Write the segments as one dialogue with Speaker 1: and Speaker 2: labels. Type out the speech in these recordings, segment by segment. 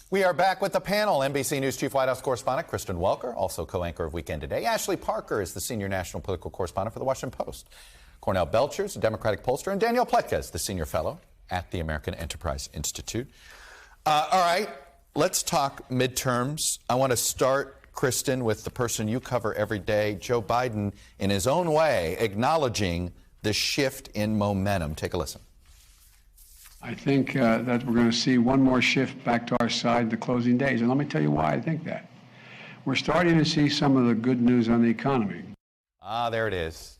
Speaker 1: We are back with the panel. NBC News Chief White House Correspondent Kristen Welker, also co-anchor of Weekend Today. Ashley Parker is the Senior National Political Correspondent for The Washington Post. Cornell Belcher is a Democratic pollster. And Danielle Pletka is the Senior Fellow at the American Enterprise Institute. All right, let's talk midterms. I want to start, Kristen, with the person you cover every day, Joe Biden, in his own way, acknowledging the shift in momentum. Take a listen.
Speaker 2: I think that we're going to see one more shift back to our side the closing days. And let me tell you why I think that. We're starting to see some of the good news on the economy.
Speaker 1: Ah, there it is.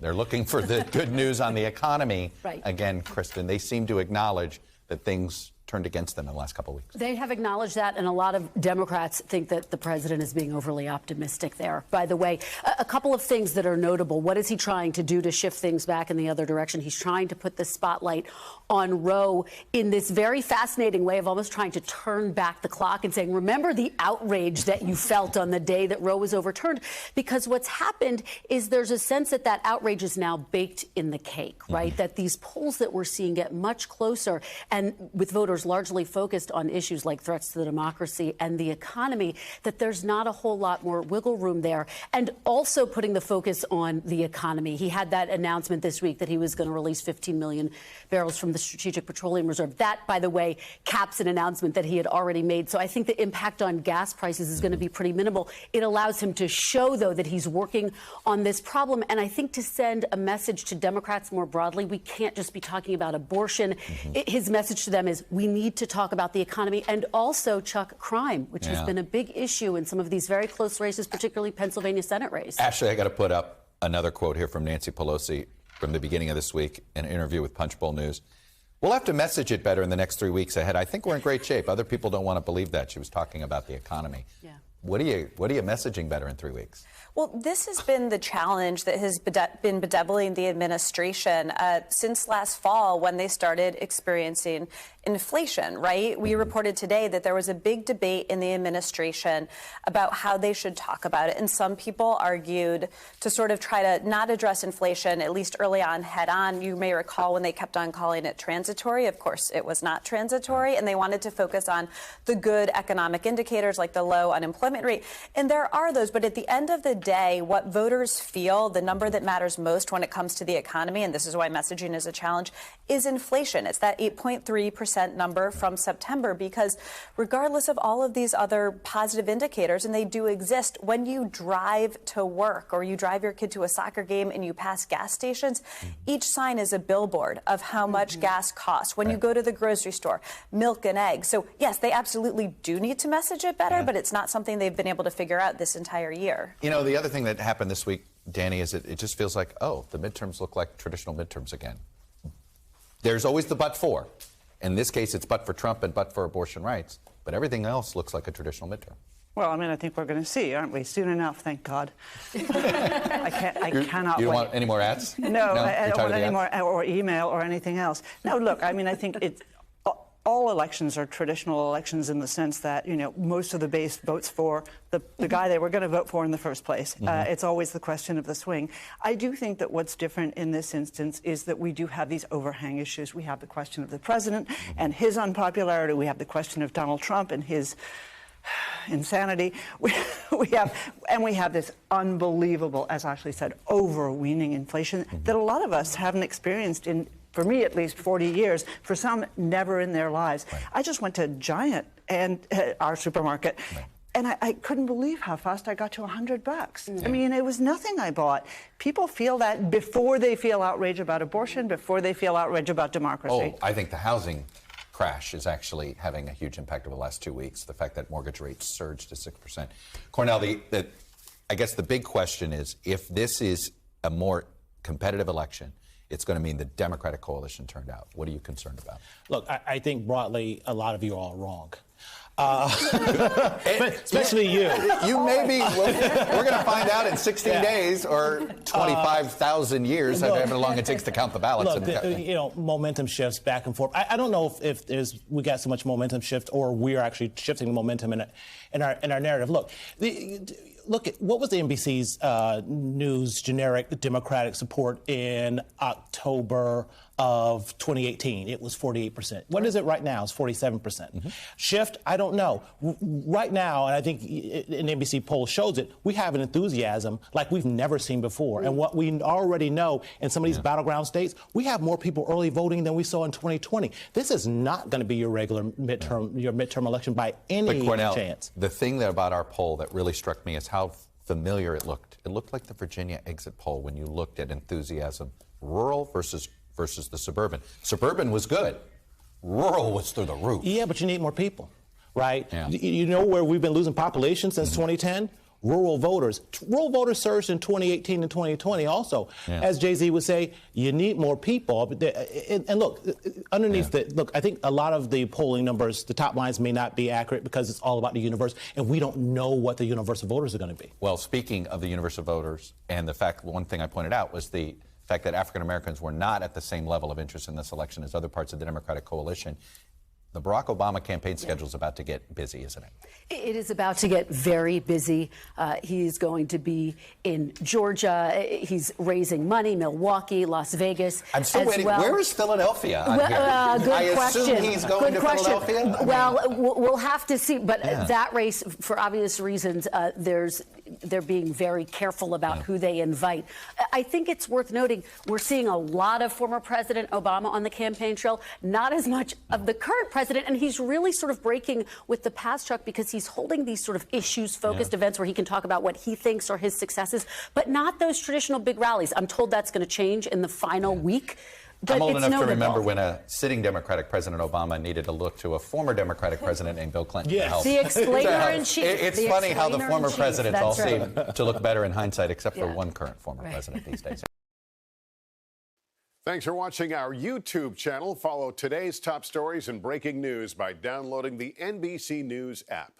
Speaker 1: They're looking for the good news on the economy.
Speaker 3: Right.
Speaker 1: Again, Kristen, they seem to acknowledge that things turned against them in the last couple of weeks.
Speaker 3: They have acknowledged that, and a lot of Democrats think that the president is being overly optimistic there. By the way, a couple of things that are notable. What is he trying to do to shift things back in the other direction? He's trying to put the spotlight on Roe in this very fascinating way of almost trying to turn back the clock and saying, remember the outrage that you felt on the day that Roe was overturned? Because what's happened is there's a sense that that outrage is now baked in the cake, right? That these polls that we're seeing get much closer, and with voters largely focused on issues like threats to the democracy and the economy, that there's not a whole lot more wiggle room there. And also putting the focus on the economy. He had that announcement this week that he was going to release 15 million barrels from the Strategic Petroleum Reserve. That, by the way, caps an announcement that he had already made. So I think the impact on gas prices is going to be pretty minimal. It allows him to show, though, that he's working on this problem. And I think to send a message to Democrats more broadly, we can't just be talking about abortion. His message to them is we need to talk about the economy and also, Chuck, crime, which has been a big issue in some of these very close races, particularly Pennsylvania Senate race.
Speaker 1: Ashley, I got to put up another quote here from Nancy Pelosi from the beginning of this week, an interview with Punchbowl News. We'll have to message it better in the next 3 weeks ahead. I think we're in great shape. Other people don't want to believe that. She was talking about the economy.
Speaker 3: Yeah.
Speaker 1: What are you messaging better in 3 weeks?
Speaker 4: Well, this has been the challenge that has been bedeviling the administration since last fall when they started experiencing inflation, right? We reported today that there was a big debate in the administration about how they should talk about it. And some people argued to sort of try to not address inflation, at least early on, head on. You may recall when they kept on calling it transitory. Of course, it was not transitory. And they wanted to focus on the good economic indicators like the low unemployment rate. And there are those. But at the end of the day, what voters feel, the number that matters most when it comes to the economy, and this is why messaging is a challenge, is inflation. It's that 8.3% number from September, because regardless of all of these other positive indicators, and they do exist, when you drive to work or you drive your kid to a soccer game and you pass gas stations, each sign is a billboard of how much gas costs. When you go to the grocery store, milk and eggs. So yes, they absolutely do need to message it better, but it's not something they've been able to figure out this entire year.
Speaker 1: You know, the other thing that happened this week, Danny, is it just feels like, oh, the midterms look like traditional midterms again. There's always the but for. In this case, it's but for Trump and but for abortion rights. But everything else looks like a traditional midterm.
Speaker 5: Well, I mean, I think we're going to see, aren't we? Soon enough, thank God. I cannot
Speaker 1: You don't
Speaker 5: wait.
Speaker 1: want any more ads?
Speaker 5: No, I don't want any
Speaker 1: ads?
Speaker 5: more, or email or anything else. No, look, I mean, I think it's... All elections are traditional elections in the sense that, you know, most of the base votes for the guy they were going to vote for in the first place. It's always the question of the swing. I do think that what's different in this instance is that we do have these overhang issues. We have the question of the president and his unpopularity. We have the question of Donald Trump and his insanity. We have this unbelievable, as Ashley said, overweening inflation that a lot of us haven't experienced in, for me at least, 40 years, for some never in their lives.
Speaker 1: Right.
Speaker 5: I just went to Giant and our supermarket, and I couldn't believe how fast I got to $100. I mean, it was nothing I bought. People feel that before they feel outrage about abortion, before they feel outrage about democracy.
Speaker 1: Oh, I think the housing crash is actually having a huge impact over the last 2 weeks. The fact that mortgage rates surged to 6%. Cornell, I guess the big question is, if this is a more competitive election, it's going to mean the Democratic coalition turned out. What are you concerned about?
Speaker 6: Look, I think broadly a lot of you are all wrong. Especially you.
Speaker 1: You may be. We're going to find out in 16 days or 25,000 years, however long it takes to count the ballots.
Speaker 6: Look, you know, momentum shifts back and forth. I don't know if we got so much momentum shift or we're actually shifting the momentum in our narrative. Look, look at what was the NBC's news generic Democratic support in October of 2018? It was 48%. What is it right now? It's 47%. Shift? I don't know. Right now, and I think an NBC poll shows it, we have an enthusiasm like we've never seen before. And what we already know in some of these battleground states, we have more people early voting than we saw in 2020. This is not going to be your regular midterm election by any
Speaker 1: Cornell,
Speaker 6: chance.
Speaker 1: The thing about our poll that really struck me is how familiar it looked. It looked like the Virginia exit poll when you looked at enthusiasm, rural versus the suburban. Suburban was good. Rural was through the roof.
Speaker 6: Yeah, but you need more people, right?
Speaker 1: Yeah.
Speaker 6: You know where we've been losing population since 2010? Rural voters. Rural voters surged in 2018 and 2020 also. As Jay-Z would say, you need more people. And look, underneath look, I think a lot of the polling numbers, the top lines may not be accurate because it's all about the universe, and we don't know what the universal voters are going to be.
Speaker 1: Well, speaking of the universal voters, and the fact, one thing I pointed out was the fact that African Americans were not at the same level of interest in this election as other parts of the Democratic coalition. The Barack Obama campaign schedule is about to get busy, isn't it?
Speaker 3: It is about to get very busy. He's going to be in Georgia. He's raising money, Milwaukee, Las Vegas.
Speaker 1: I'm still waiting.
Speaker 3: Well.
Speaker 1: Where is Philadelphia on here?
Speaker 3: Good question.
Speaker 1: I assume he's going
Speaker 3: good
Speaker 1: to
Speaker 3: question.
Speaker 1: Philadelphia?
Speaker 3: Well, we'll have to see. But that race, for obvious reasons, they're being very careful about who they invite. I think it's worth noting we're seeing a lot of former President Obama on the campaign trail, not as much of the current president. And he's really sort of breaking with the past, Chuck, because he's holding these sort of issues-focused events where he can talk about what he thinks are his successes, but not those traditional big rallies. I'm told that's going to change in the final week. But
Speaker 1: I'm old enough
Speaker 3: notable.
Speaker 1: to remember when a sitting Democratic President Obama needed to look to a former Democratic president named Bill Clinton to help.
Speaker 3: The explainer-in-chief.
Speaker 1: It's funny how the former presidents all
Speaker 3: That's
Speaker 1: seem to look better in hindsight, except for one current former president these days.
Speaker 7: Thanks for watching our YouTube channel. Follow today's top stories and breaking news by downloading the NBC News app.